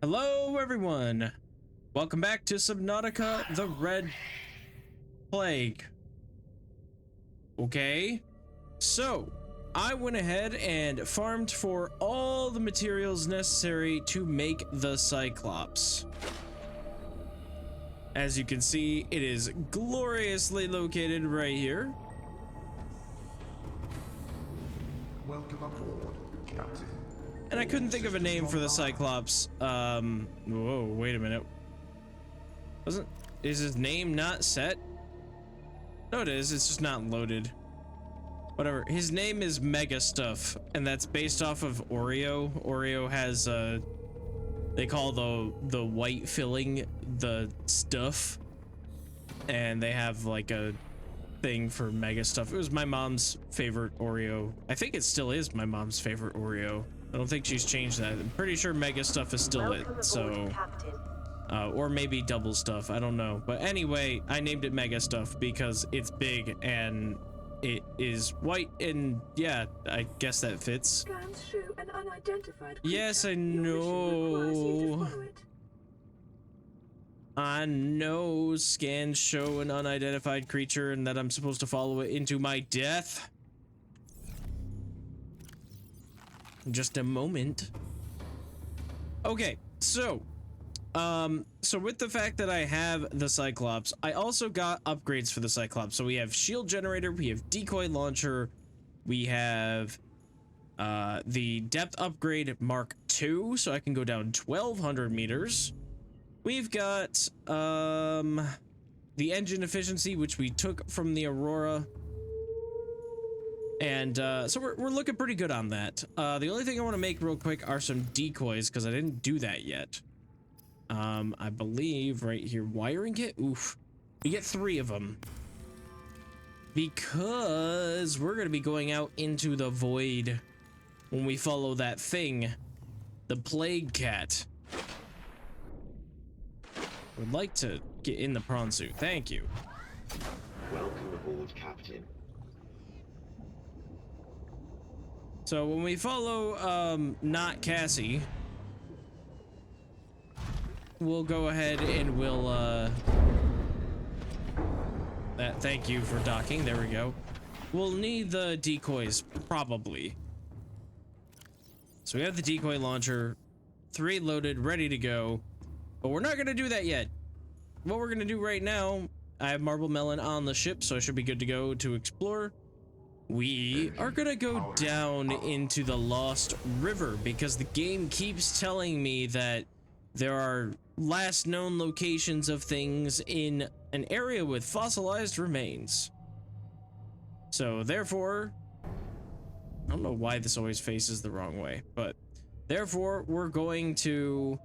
Hello everyone, welcome back to Subnautica the Red Plague. Okay, so I went ahead and farmed for all the materials necessary to make the Cyclops. As you can see, it is gloriously located right here. Welcome aboard, Captain. And I couldn't think of a name for the Cyclops. Whoa, wait a minute. Is his name not set? No, it is. It's just not loaded. Whatever. His name is Mega Stuff, and that's based off of Oreo. Oreo has, they call the white filling the stuff, and they have like a thing for Mega Stuff. It was my mom's favorite Oreo. I think it still is my mom's favorite Oreo. I don't think she's changed that. I'm pretty sure Mega Stuff is still it, so or maybe Double Stuff, I don't know. But anyway, I named it Mega Stuff because it's big and it is white, and yeah, I guess that fits. Scans show an unidentified creature. Yes, I Your mission requires you to know. follow it. I know scans show an unidentified creature and that I'm supposed to follow it into my death. Just a moment. Okay, so with the fact that I have the Cyclops, I also got upgrades for the Cyclops. So we have shield generator, we have decoy launcher, we have the depth upgrade Mark II, so I can go down 1,200 meters. We've got the engine efficiency, which we took from the Aurora. And so we're looking pretty good on that. The only thing I want to make real quick are some decoys, because I didn't do that yet. I believe right here, wiring kit. Oof, you get 3 of them because we're going to be going out into the void when we follow that thing, the plague cat. Would like to get in the prawn suit. Thank you. Welcome aboard, Captain. So when we follow not Cassie, we'll go ahead and we'll thank you for docking. There we go. We'll need the decoys probably. So we have the decoy launcher, 3 loaded, ready to go, but we're not going to do that yet. What we're going to do right now, I have Marble Melon on the ship, so I should be good to go to explore. We are gonna go down into the Lost River because the game keeps telling me that there are last known locations of things in an area with fossilized remains. So therefore, I don't know why this always faces the wrong way, but therefore we're going to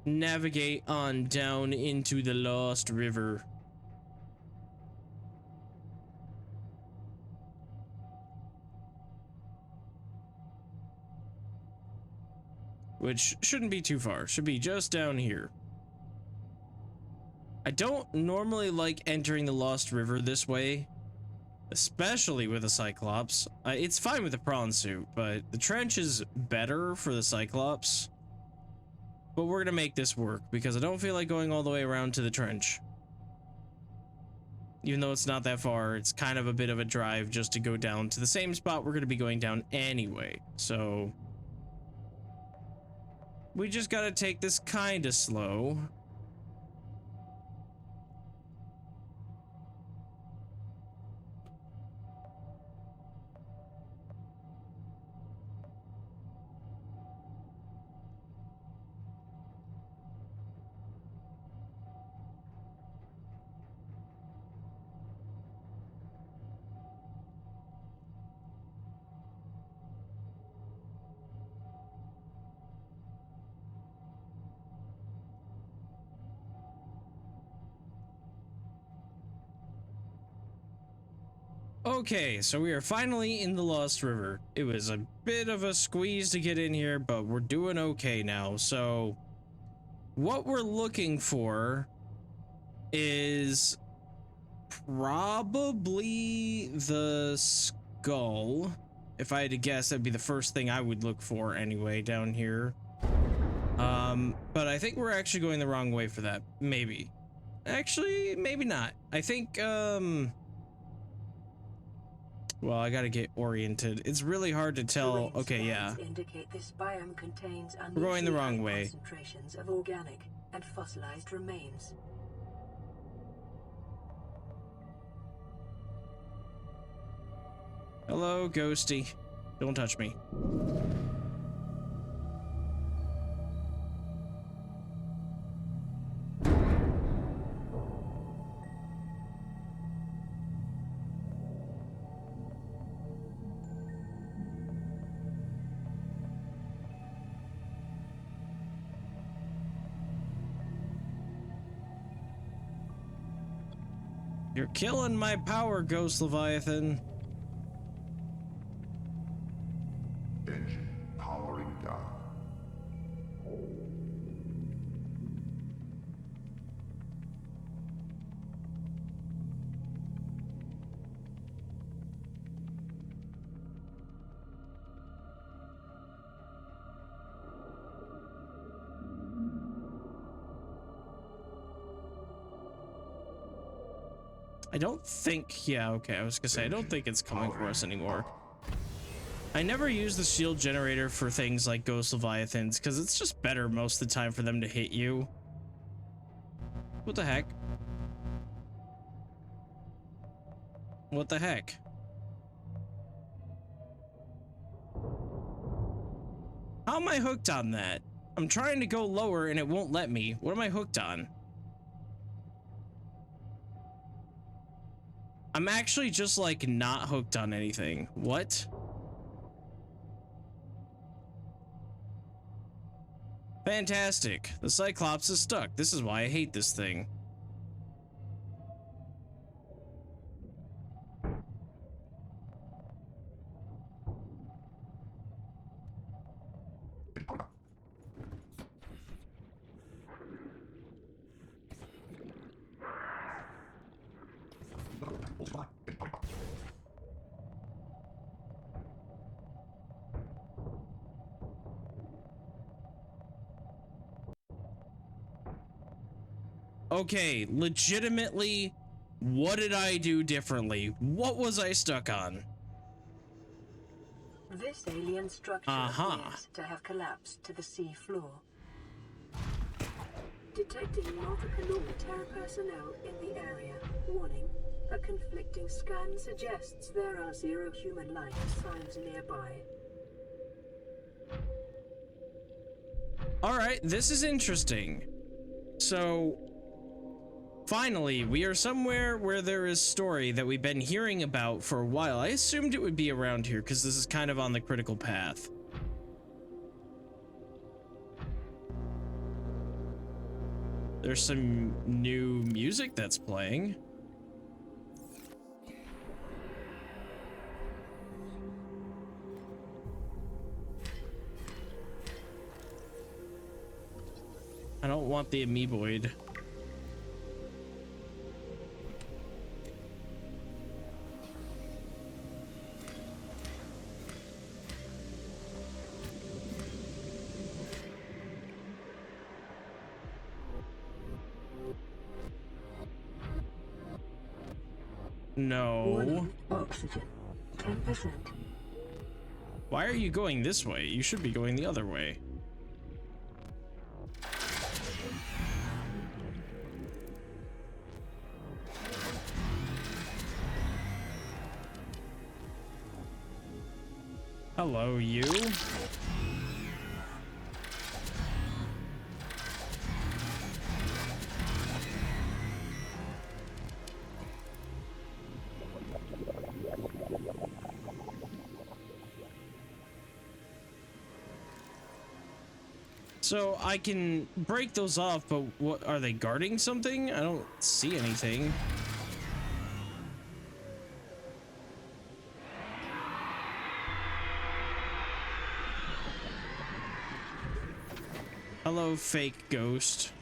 navigate on down into the Lost River. Which shouldn't be too far, should be just down here. I don't normally like entering the Lost River this way, especially with a Cyclops. It's fine with the prawn suit, but the trench is better for the Cyclops. But we're gonna make this work because I don't feel like going all the way around to the trench. Even though it's not that far, it's kind of a bit of a drive just to go down to the same spot we're gonna be going down anyway, so we just gotta take this kind of slow. Okay, so we are finally in the Lost River. It was a bit of a squeeze to get in here, but we're doing okay now. So what we're looking for is probably the skull. If I had to guess, that'd be the first thing I would look for anyway down here. But I think we're actually going the wrong way for that. Maybe. Actually, maybe not. I think, well, I gotta get oriented. It's really hard to tell. Terrain Okay, yeah. scans indicate this biome contains We're going the unusually wrong high way. concentrations of organic and fossilized remains. Hello, Ghosty. Don't touch me. You're killing my power, Ghost Leviathan. Engine powering down. I don't think, yeah, okay, I was gonna say, I don't think it's coming for us anymore. I never use the shield generator for things like Ghost Leviathans, because it's just better most of the time for them to hit you. What the heck? What the heck? How am I hooked on that? I'm trying to go lower and it won't let me. What am I hooked on? I'm actually just like not hooked on anything. What? Fantastic. The Cyclops is stuck. This is why I hate this thing. Okay, legitimately, what did I do differently? What was I stuck on? This alien structure appears to have collapsed to the sea floor. Detecting multiple Terra personnel in the area. Warning. A conflicting scan suggests there are 0 human life signs nearby. Alright, this is interesting. So, finally, we are somewhere where there is story that we've been hearing about for a while. I assumed it would be around here because this is kind of on the critical path. There's some new music that's playing. I don't want the amoeboid. No. Warning. Oxygen. 10%. Why are you going this way? You should be going the other way. Hello, you. So I can break those off, but what are they guarding something? I don't see anything. Hello, fake ghost.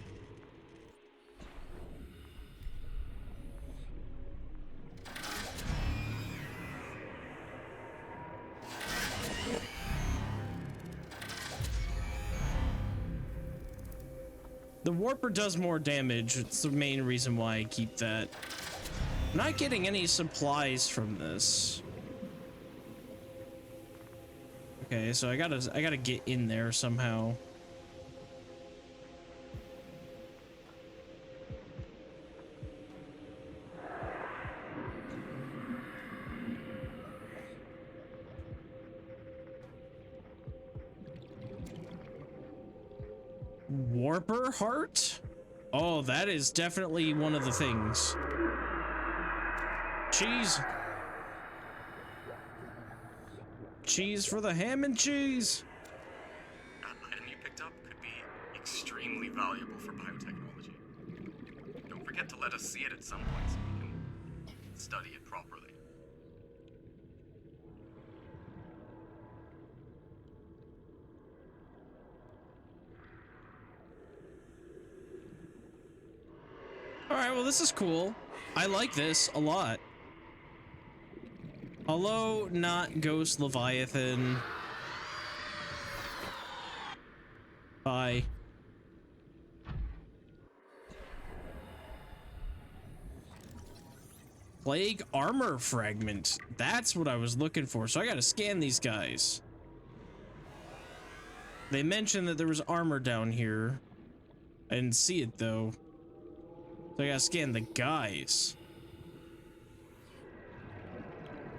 The warper does more damage. It's the main reason why I keep that. I'm not getting any supplies from this. Okay, so I gotta get in there somehow. Warper heart? Oh, that is definitely one of the things. Cheese. Cheese for the ham and cheese. That item you picked up could be extremely valuable for biotechnology. Don't forget to let us see it at some point so we can study it properly. All right, well, this is cool. I like this a lot. Hello, not Ghost Leviathan. Bye. Plague armor fragment. That's what I was looking for. So I gotta scan these guys. They mentioned that there was armor down here. I didn't see it though. So I gotta scan the guys.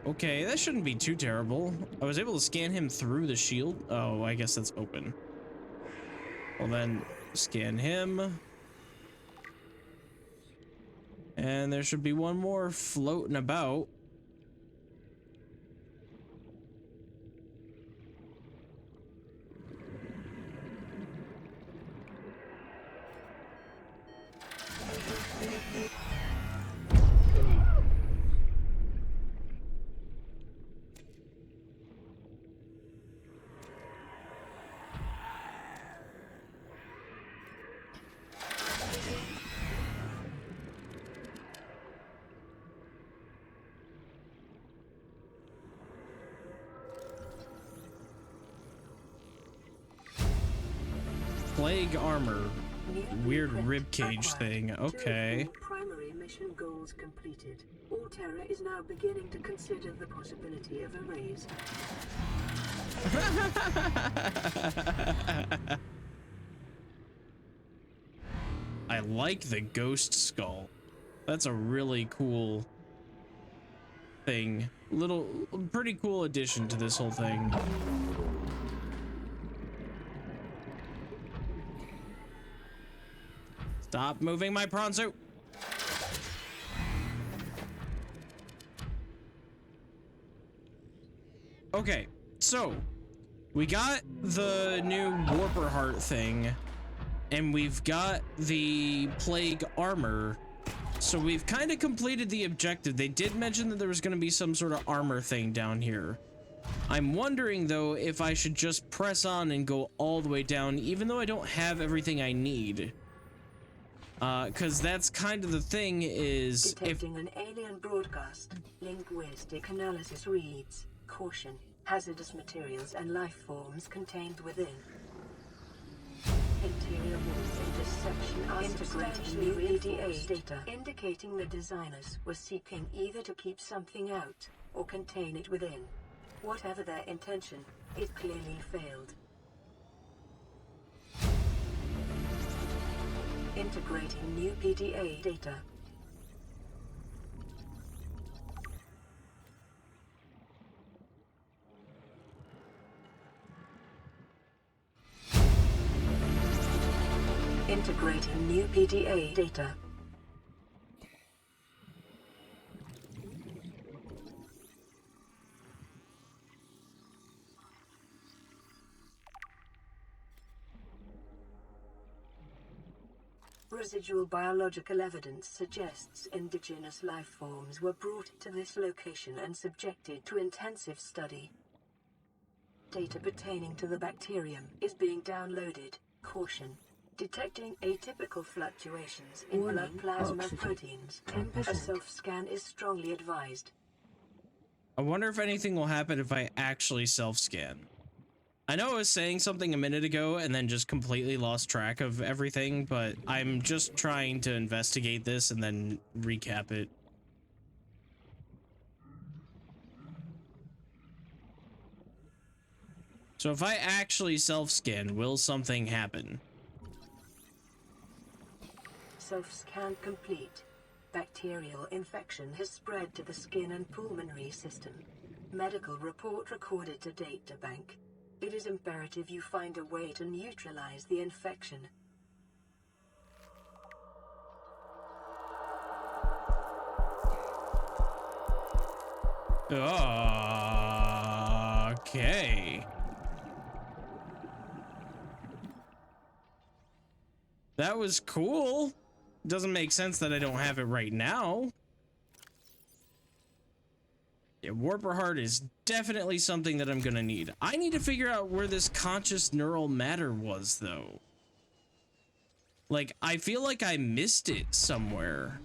Okay, that shouldn't be too terrible. I was able to scan him through the shield. Oh, I guess that's open. Well then, scan him. And there should be one more floating about. Plague armor. Weird rib cage thing. Okay. Primary mission goals completed. Alterra is now beginning to consider the possibility of a raise. I like the ghost skull. That's a really cool thing. Pretty cool addition to this whole thing. Stop moving my prawn suit. Okay, so we got the new warper heart thing, and we've got the plague armor. So we've kind of completed the objective. They did mention that there was going to be some sort of armor thing down here. I'm wondering though if I should just press on and go all the way down, even though I don't have everything I need. Cause that's kind of the thing is Detecting an alien broadcast. Linguistic analysis reads, caution, hazardous materials and life forms contained within. Interior walls intersection are integrating new PDA data, indicating the designers were seeking either to keep something out or contain it within. Whatever their intention, it clearly failed. Integrating new PDA data. Integrating new PDA data. Residual biological evidence suggests indigenous life forms were brought to this location and subjected to intensive study. Data pertaining to the bacterium is being downloaded. Caution. Detecting atypical fluctuations in blood plasma proteins. 10%. A self-scan is strongly advised. I wonder if anything will happen if I actually self-scan. I know I was saying something a minute ago and then just completely lost track of everything, but I'm just trying to investigate this and then recap it. So if I actually self-scan, will something happen? Self-scan complete. Bacterial infection has spread to the skin and pulmonary system. Medical report recorded to databank. It is imperative you find a way to neutralize the infection. Okay. That was cool. Doesn't make sense that I don't have it right now. Yeah, Warper Heart is definitely something that I'm gonna need. I need to figure out where this conscious neural matter was, though. Like, I feel like I missed it somewhere.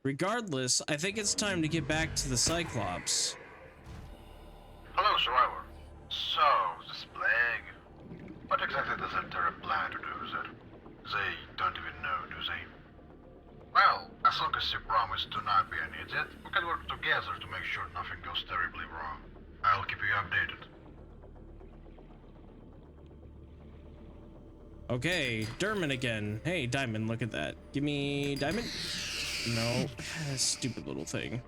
Regardless, I think it's time to get back to the Cyclops. Hello, Survivor. So, this plague. What exactly does Terra plan to do with it? They don't even know, do they? Well, as long as you promise to not be an idiot, we can work together to make sure nothing goes terribly wrong. I'll keep you updated. Okay, Dermot again. Hey, Diamond, look at that. Give me Diamond? No, stupid little thing.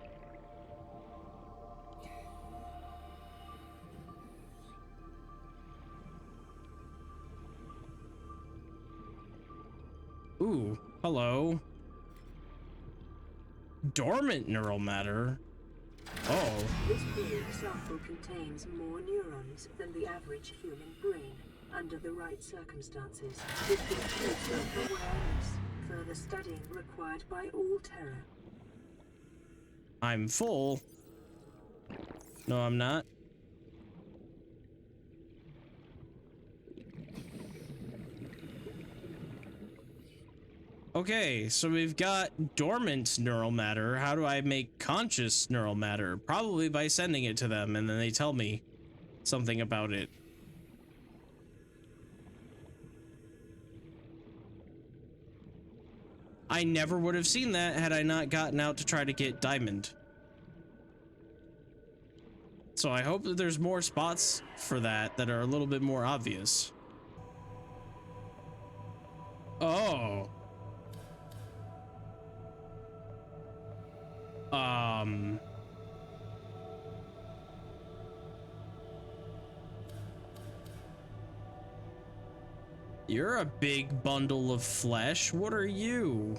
Ooh, hello. Dormant neural matter. Oh. This brain sample contains more neurons than the average human brain under the right circumstances. This includes self-awareness, further studying required by all Terra. I'm full. No, I'm not. Okay, so we've got dormant neural matter. How do I make conscious neural matter? Probably by sending it to them, and then they tell me something about it. I never would have seen that had I not gotten out to try to get Diamond. So I hope that there's more spots for that that are a little bit more obvious. Oh. You're a big bundle of flesh. What are you?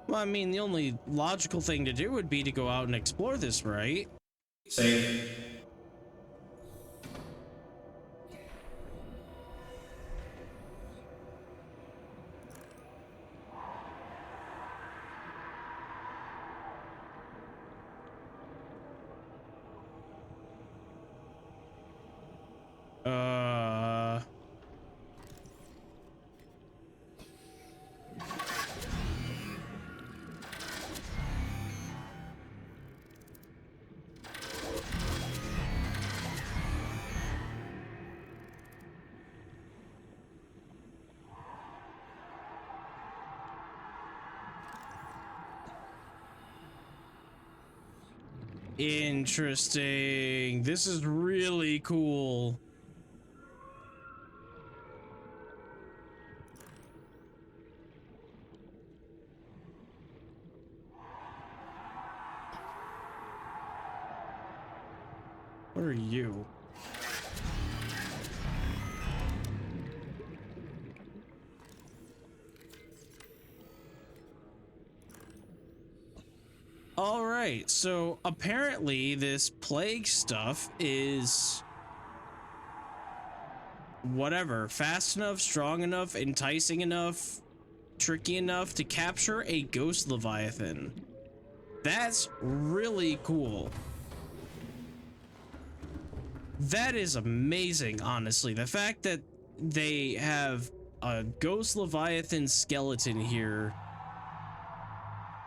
Well, I mean, the only logical thing to do would be to go out and explore this, right? Save. Interesting. This is really cool. What are you? All right, so apparently this plague stuff is whatever, fast enough, strong enough, enticing enough, tricky enough to capture a ghost leviathan. That's really cool. That is amazing, honestly. The fact that they have a ghost Leviathan skeleton here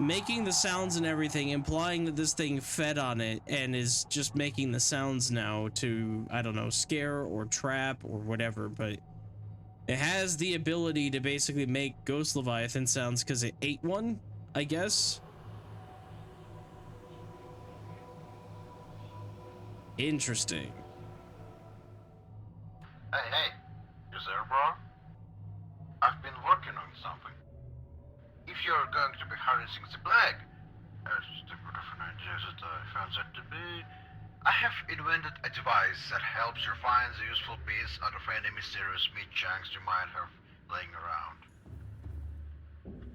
making the sounds and everything, implying that this thing fed on it and is just making the sounds now to, I don't know, scare or trap or whatever, but it has the ability to basically make ghost Leviathan sounds because it ate one, I guess. Interesting. Hey, you there, bro? I've been working on something. If you're going to be harnessing the plague, as the beautiful idea that I found that to be, I have invented a device that helps you find the useful piece out of any mysterious meat chunks you might have laying around.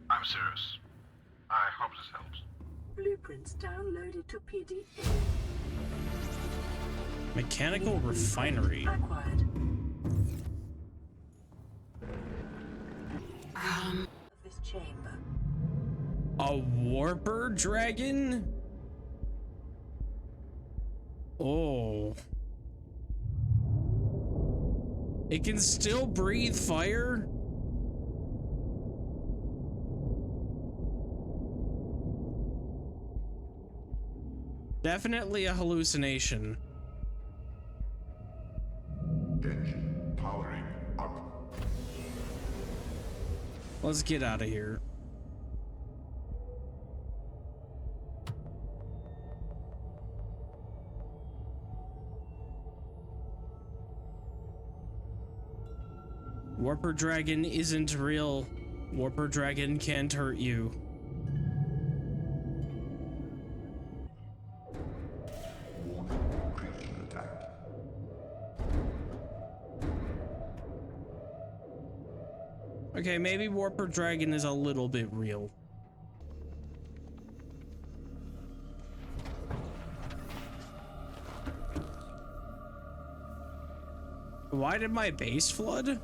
I'm serious. I hope this helps. Blueprints downloaded to PDA. Mechanical refinery. Acquired. This chamber. A warper dragon? Oh. It can still breathe fire? Definitely a hallucination. Engine powering up. Let's get out of here. Warper dragon isn't real. Warper dragon can't hurt you. Warning, creature attack. Okay, maybe Warper dragon is a little bit real. Why did my base flood?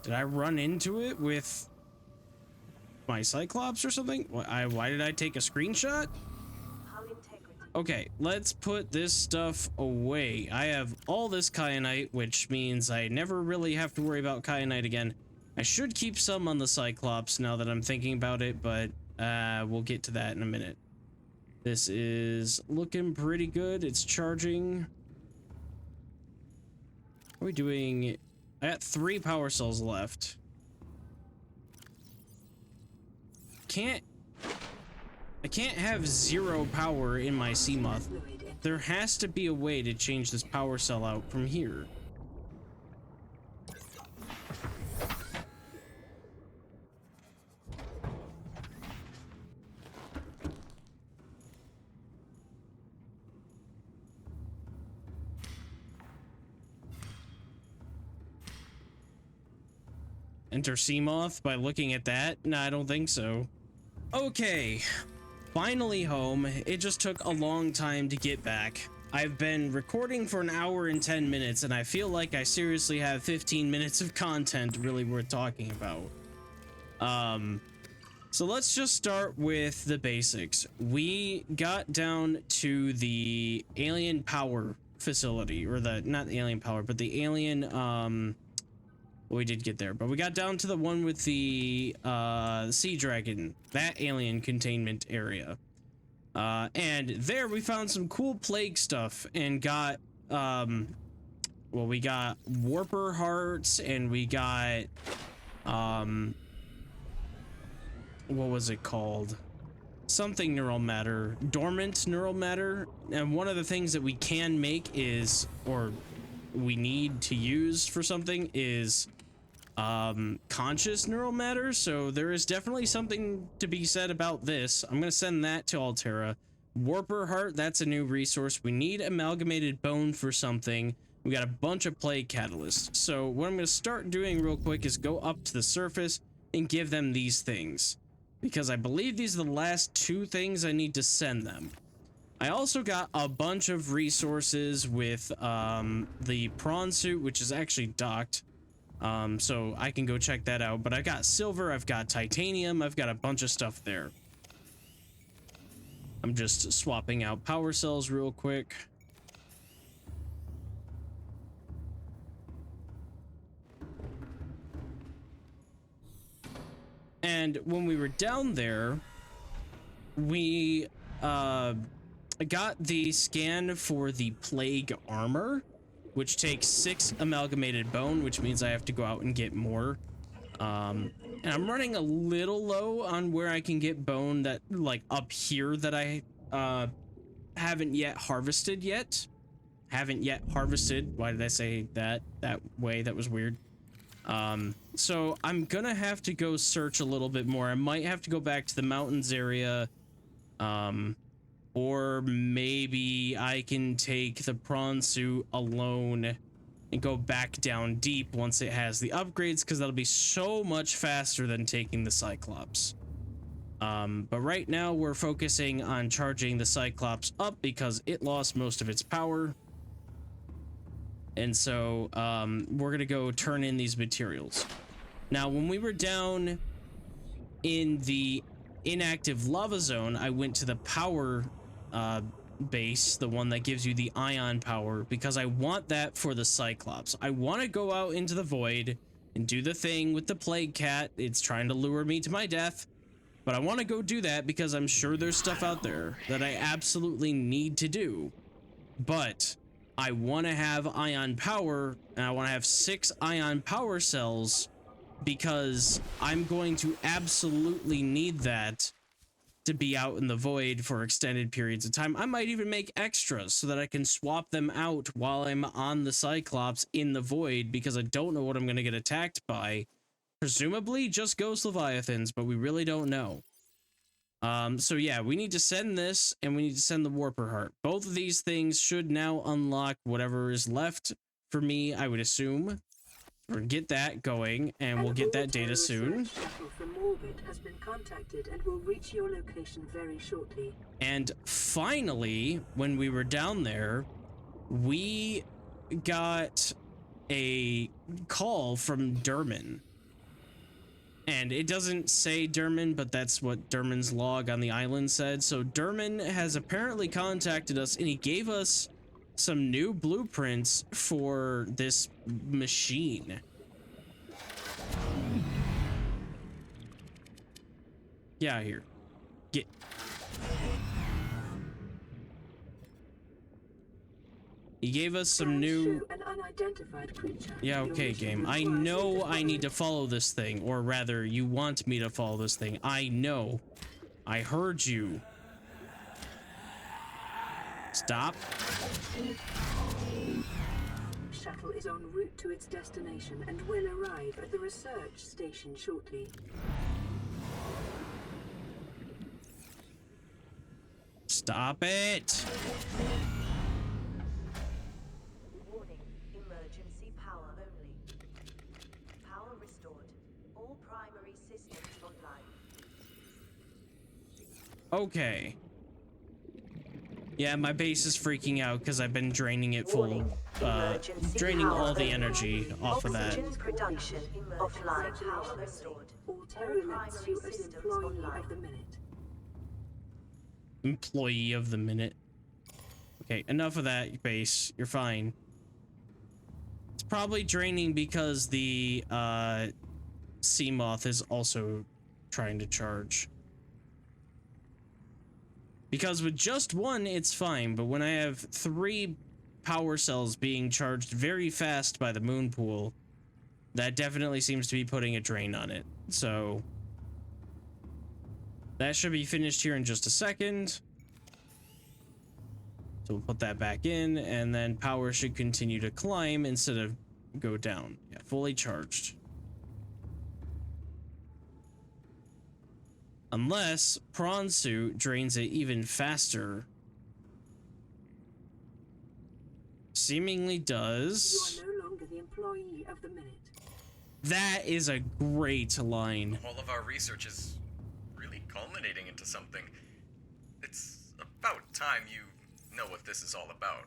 Did I run into it with my Cyclops or something? Why did I take a screenshot? Okay, let's put this stuff away. I have all this kyanite, which means I never really have to worry about kyanite again. I should keep some on the Cyclops now that I'm thinking about it, but we'll get to that in a minute. This is looking pretty good. It's charging. What are we doing? I got 3 power cells left. I can't have 0 power in my Seamoth. There has to be a way to change this power cell out from here. Enter Seamoth by looking at that? No, I don't think so. Okay, finally home. It just took a long time to get back. I've been recording for an hour and 10 minutes, and I feel like I seriously have 15 minutes of content really worth talking about. So let's just start with the basics. We got down to the alien power facility, or not the alien power, but the alien, we did get there, but we got down to the one with the sea dragon, that alien containment area, and there we found some cool plague stuff and got well, we got warper hearts, and we got what was it called, something neural matter, dormant neural matter. And one of the things that we can make is, or we need to use for something, is conscious neural matter. So there is definitely something to be said about this. I'm gonna send that to Altera. Warper heart, that's a new resource. We need amalgamated bone for something. We got a bunch of plague catalysts. So what I'm gonna start doing real quick is go up to the surface and give them these things, because I believe these are the last 2 things I need to send them. I also got a bunch of resources with the prawn suit, which is actually docked. So I can go check that out, but I've got silver, I've got titanium, I've got a bunch of stuff there. I'm just swapping out power cells real quick. And when we were down there, we got the scan for the plague armor, which takes 6 amalgamated bone, which means I have to go out and get more. And I'm running a little low on where I can get bone that, like, up here that I haven't yet harvested yet. Why did I say that way? That was weird. So I'm gonna have to go search a little bit more. I might have to go back to the mountains area, or maybe I can take the prawn suit alone and go back down deep once it has the upgrades, because that'll be so much faster than taking the Cyclops. But right now we're focusing on charging the Cyclops up because it lost most of its power. And so we're gonna go turn in these materials. Now, when we were down in the inactive lava zone, I went to the power base, the one that gives you the ion power, because I want that for the Cyclops. I want to go out into the void and do the thing with the plague cat. It's trying to lure me to my death, but I want to go do that because I'm sure there's stuff out there that I absolutely need to do. But I want to have ion power, and I want to have 6 ion power cells, because I'm going to absolutely need that to be out in the void for extended periods of time. I might even make extras so that I can swap them out while I'm on the Cyclops in the void, because I don't know what I'm going to get attacked by. Presumably just ghost leviathans, but we really don't know. So yeah, we need to send this, and we need to send the Warper Heart. Both of these things should now unlock whatever is left for me, I would assume. We'll get that going, and we'll get that data soon. Shuttle from orbit has been contacted and will reach your location very shortly. And finally, when we were down there, we got a call from Durman. And it doesn't say Durman, but that's what Durman's log on the island said. So Durman has apparently contacted us, and he gave us some new blueprints for this machine. Get out of here. Get. He gave us some new... An unidentified creature. Yeah, okay, game. I know I need to follow this thing, or rather, you want me to follow this thing. I know. I heard you. Stop. Shuttle is en route to its destination and will arrive at the research station shortly. Stop it. Warning, emergency power only. Power restored. All primary systems online. Okay. Yeah, my base is freaking out because I've been draining it full, draining all the energy off of that. Oxygen production offline. Power restored. All Terralites you as employee of the minute. Employee of the minute. Okay, enough of that, base. You're fine. It's probably draining because the sea moth is also trying to charge. Because with just one, it's fine, but when I have 3 power cells being charged very fast by the moon pool, that definitely seems to be putting a drain on it. So that should be finished here in just a second. So we'll put that back in, and then power should continue to climb instead of go down. Yeah, fully charged. Unless Prawn Suit drains it even faster. Seemingly does. You are no longer the employee of the minute. That is a great line. All of our research is really culminating into something. It's about time you know what this is all about.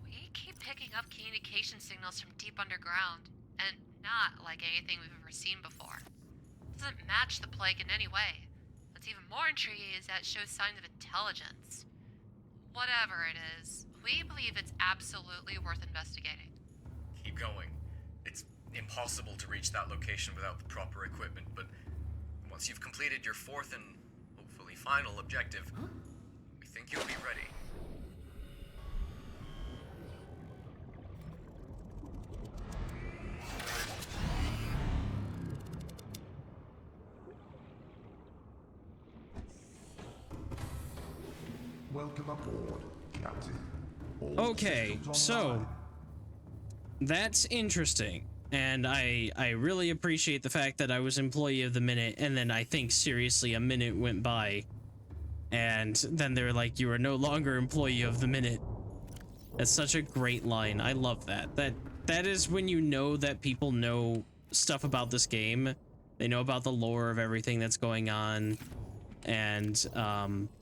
We keep picking up communication signals from deep underground, and not like anything we've ever seen before. It doesn't match the plague in any way. The what's even more intriguing is that it shows signs of intelligence. Whatever it is, we believe it's absolutely worth investigating. Keep going. It's impossible to reach that location without the proper equipment, but once you've completed your fourth and hopefully final objective, we think you'll be ready. Welcome aboard, Captain. All Okay, systems so online. that's interesting. And I really appreciate the fact that I was employee of the minute, and then I think seriously a minute went by. And then they're like, you are no longer employee of the minute. That's such a great line. I love that. That is when you know that people know stuff about this game. They know about the lore of everything that's going on, and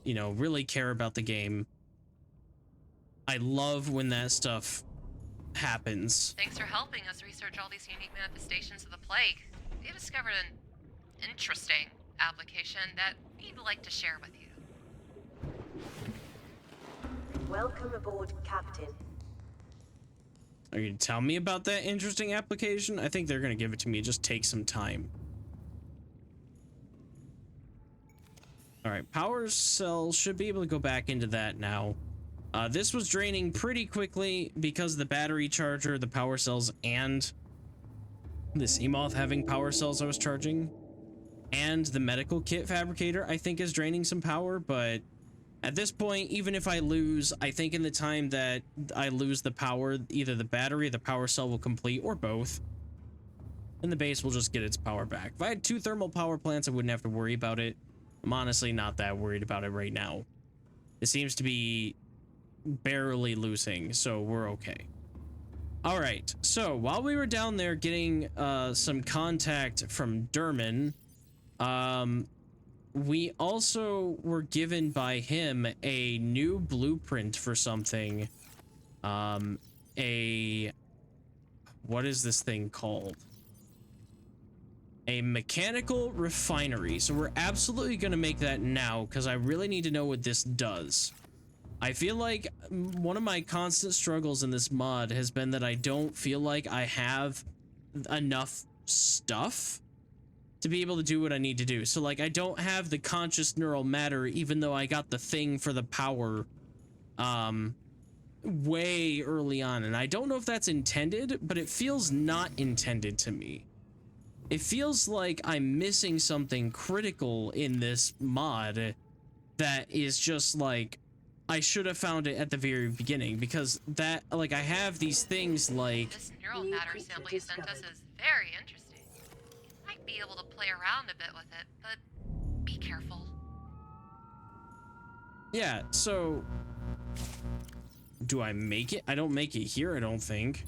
you know, really care about the game. I love when that stuff happens. Thanks for helping us research all these unique manifestations of the plague. We discovered an interesting application that we'd like to share with you. Welcome aboard, Captain. Are you gonna tell me about that interesting application? I think they're gonna give it to me. Just take some time. All right, power cell should be able to go back into that now. This was draining pretty quickly because the battery charger, the power cells, and the Seamoth having power cells I was charging, and the medical kit fabricator I think is draining some power. But at this point, even if I lose, I think in the time that I lose the power, either the battery or the power cell will complete, or both, and the base will just get its power back. If I had 2 thermal power plants, I wouldn't have to worry about it. I'm honestly not that worried about it right now. It seems to be barely losing, so we're okay. All right, so while we were down there getting some contact from Derman, we also were given by him a new blueprint for something. What is this thing called? A mechanical refinery. So we're absolutely going to make that now, because I really need to know what this does. I feel like one of my constant struggles in this mod has been that I don't feel like I have enough stuff to be able to do what I need to do. So like, I don't have the conscious neural matter, even though I got the thing for the power way early on. And I don't know if that's intended, but it feels not intended to me. It feels like I'm missing something critical in this mod that is just like, I should have found it at the very beginning, because that, like, I have these things like... This neural matter sample you sent us is very interesting. You might be able to play around a bit with it, but be careful. Yeah, so... do I make it? I don't make it here, I don't think.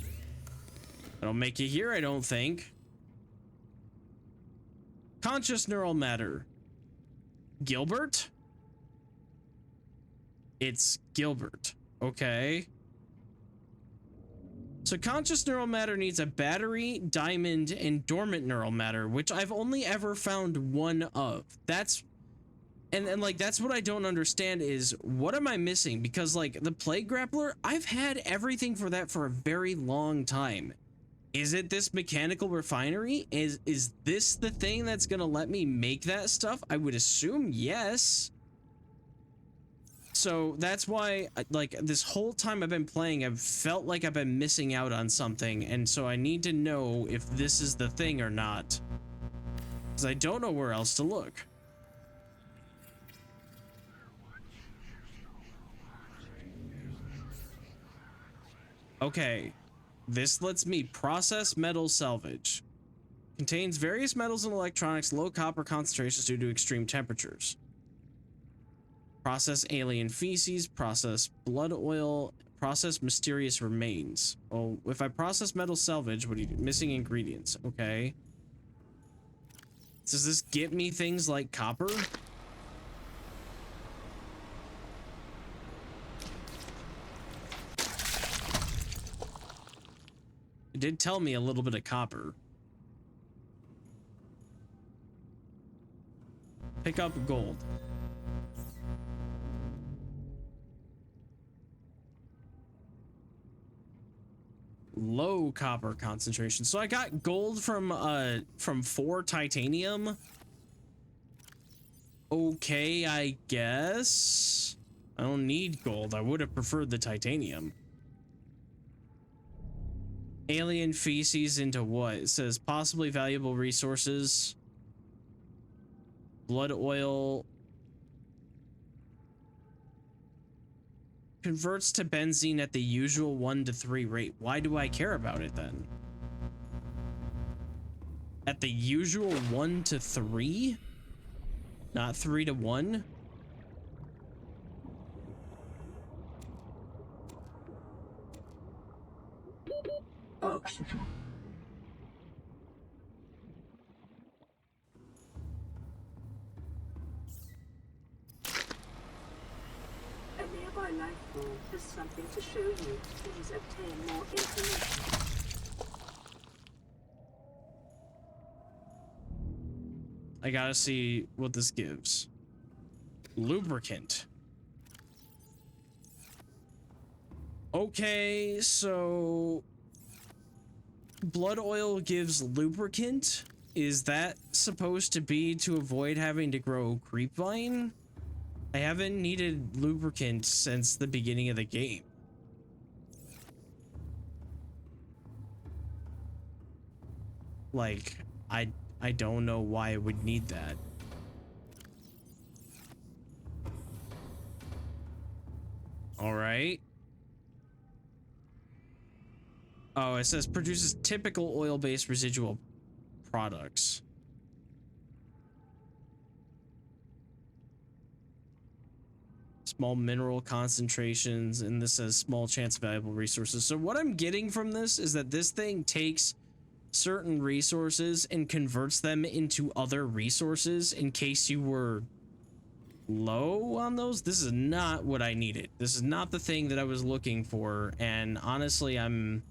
I don't make it here, I don't think. Conscious neural matter. Gilbert? It's Gilbert. Okay. So conscious neural matter needs a battery, diamond, and dormant neural matter, which I've only ever found one of. That's... And like, that's what I don't understand is, what am I missing? Because like, the plague grappler, I've had everything for that for a very long time. Is it this mechanical refinery? Is this the thing that's gonna let me make that stuff? I would assume yes. So that's why, like, this whole time I've been playing, I've felt like I've been missing out on something, and so I need to know if this is the thing or not, because I don't know where else to look. Okay. This lets me process metal salvage. Contains various metals and electronics, low copper concentrations due to extreme temperatures. Process alien feces, process blood oil, process mysterious remains. Well, if I process metal salvage, what do you do? Missing ingredients. Okay. Does this get me things like copper? It did tell me a little bit of copper. Pick up gold. Low copper concentration. So I got gold from 4 titanium. Okay, I guess. I don't need gold. I would have preferred the titanium. Alien feces into what? It says possibly valuable resources. Blood oil. Converts to benzene at the usual 1-3 rate. Why do I care about it then? At the usual 1-3? Not 3-1? Oxygen. A nearby life form has something to show you. Please obtain more information. I gotta see what this gives. Lubricant. Okay, so blood oil gives lubricant. Is that supposed to be to avoid having to grow creepvine? I haven't needed lubricant since the beginning of the game. Like, I don't know why I would need that. All right. Oh, it says produces typical oil-based residual products. Small mineral concentrations, and this says small chance of valuable resources. So what I'm getting from this is that this thing takes certain resources and converts them into other resources in case you were low on those. This is not what I needed. This is not the thing that I was looking for, and honestly, I'm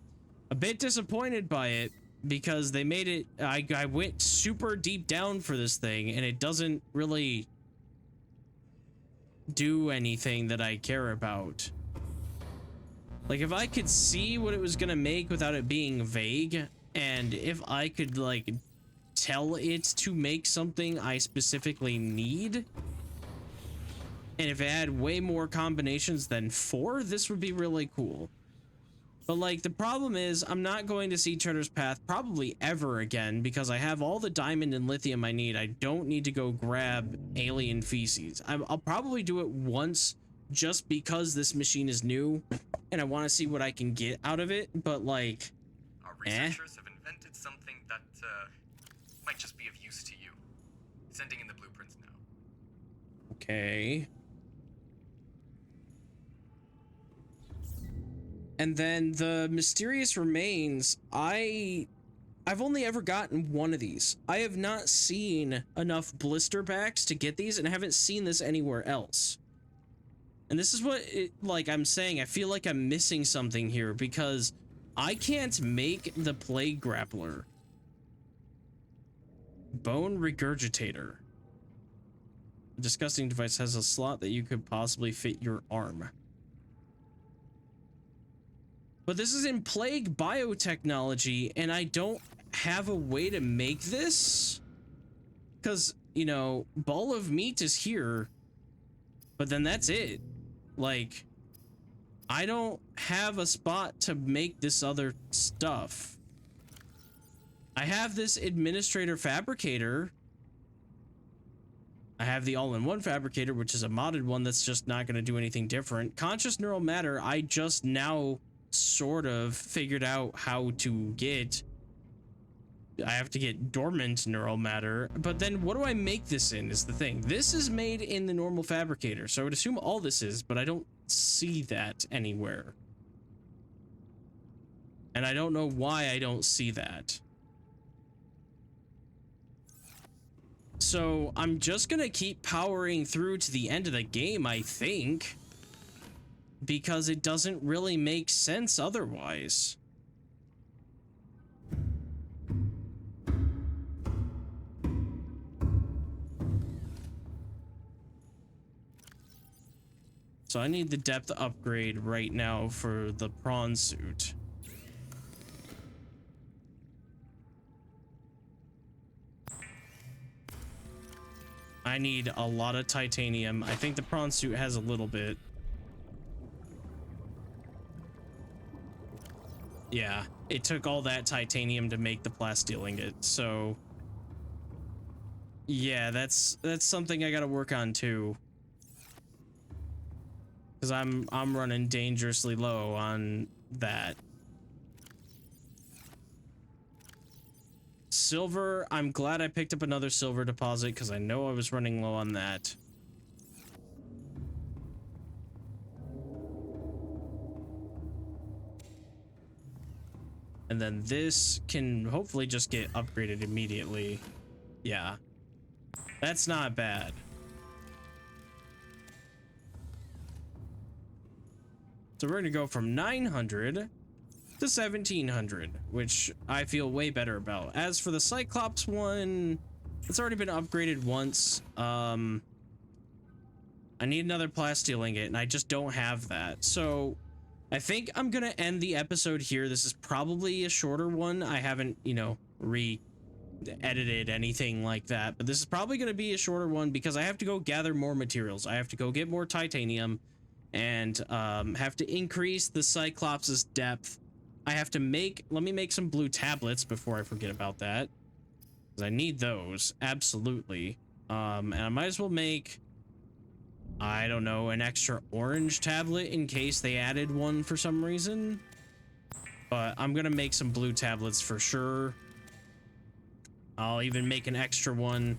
a bit disappointed by it because they made it. I went super deep down for this thing, and it doesn't really do anything that I care about. Like, if I could see what it was gonna make without it being vague, and if I could like tell it to make something I specifically need, and if it had way more combinations than 4, this would be really cool. But like, the problem is I'm not going to see Turner's Path probably ever again because I have all the diamond and lithium I need. I don't need to go grab alien feces. I'll probably do it once just because this machine is new and I want to see what I can get out of it. But like, Our researchers have invented something that might just be of use to you. Sending in the blueprints now. Okay. And then the mysterious remains, I've only ever gotten one of these. I have not seen enough blister packs to get these, and I haven't seen this anywhere else. And this is what like I'm saying, I feel like I'm missing something here because I can't make the plague grappler. Bone regurgitator. A disgusting device has a slot that you could possibly fit your arm. But this is in plague biotechnology, and I don't have a way to make this. Because, you know, ball of meat is here, but then that's it. Like, I don't have a spot to make this other stuff. I have this administrator fabricator. I have the all-in-one fabricator, which is a modded one that's just not going to do anything different. Conscious neural matter, I just now sort of figured out how to get. I have to get dormant neural matter, but then what do I make this in is the thing. This is made in the normal fabricator, so I would assume all this is, but I don't see that anywhere. And I don't know why I don't see that. So I'm just gonna keep powering through to the end of the game, I think, because it doesn't really make sense otherwise. So I need the depth upgrade right now for the prawn suit. I need a lot of titanium. I think the prawn suit has a little bit. Yeah, it took all that titanium to make the plasteel ingot, so yeah, that's something I gotta work on too. Because I'm running dangerously low on that. Silver, I'm glad I picked up another silver deposit because I know I was running low on that. And then this can hopefully just get upgraded immediately. Yeah, that's not bad. So we're gonna go from 900 to 1700, which I feel way better about. As for the Cyclops one, it's already been upgraded once. I need another plasteel ingot, and I just don't have that. So I think I'm gonna end the episode here. This is probably a shorter one. I haven't, you know, re-edited anything like that, but this is probably gonna be a shorter one because I have to go gather more materials. I have to go get more titanium and have to increase the Cyclops' depth. I have to let me make some blue tablets before I forget about that, because I need those absolutely. And I might as well make, I don't know, an extra orange tablet in case they added one for some reason. But I'm gonna make some blue tablets for sure. I'll even make an extra one.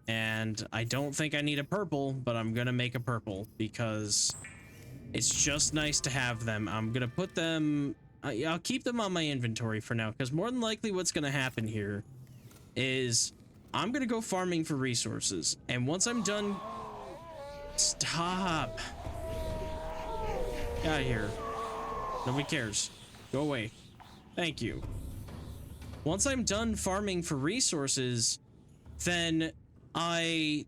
And I don't think I need a purple, but I'm gonna make a purple because it's just nice to have them. I'm gonna put them, I'll keep them on my inventory for now, because more than likely what's gonna happen here is I'm gonna go farming for resources, and once I'm done, stop, get out of here, nobody cares, go away, thank you. Once I'm done farming for resources, then I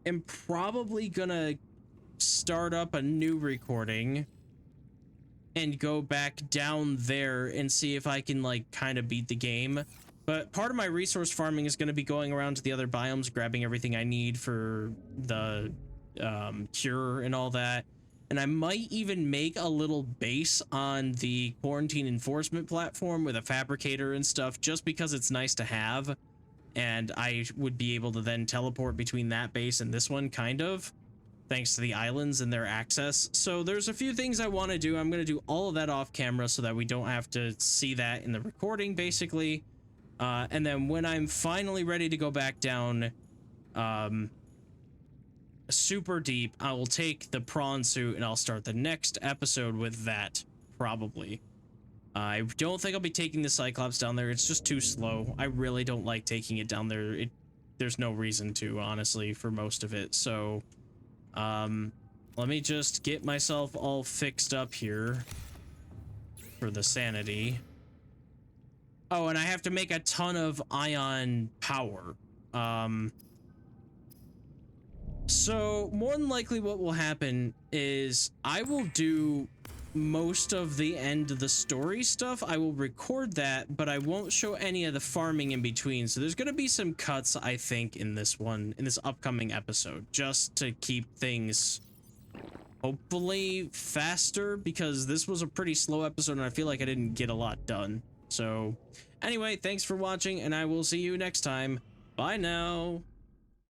am probably gonna start up a new recording and go back down there and see if I can like kind of beat the game. But part of my resource farming is going to be going around to the other biomes, grabbing everything I need for the cure and all that. And I might even make a little base on the quarantine enforcement platform with a fabricator and stuff, just because it's nice to have. And I would be able to then teleport between that base and this one, kind of, thanks to the islands and their access. So there's a few things I want to do. I'm going to do all of that off camera so that we don't have to see that in the recording, basically. And then when I'm finally ready to go back down super deep, I will take the prawn suit and I'll start the next episode with that, probably. I don't think I'll be taking the Cyclops down there. It's just too slow. I really don't like taking it down there. There's no reason to, honestly, for most of it. So, let me just get myself all fixed up here for the sanity. Oh, and I have to make a ton of ion power. So more than likely what will happen is I will do most of the end of the story stuff. I will record that, but I won't show any of the farming in between. So there's going to be some cuts, I think, in this upcoming episode, just to keep things hopefully faster, because this was a pretty slow episode and I feel like I didn't get a lot done. So anyway, thanks for watching and I will see you next time. Bye now.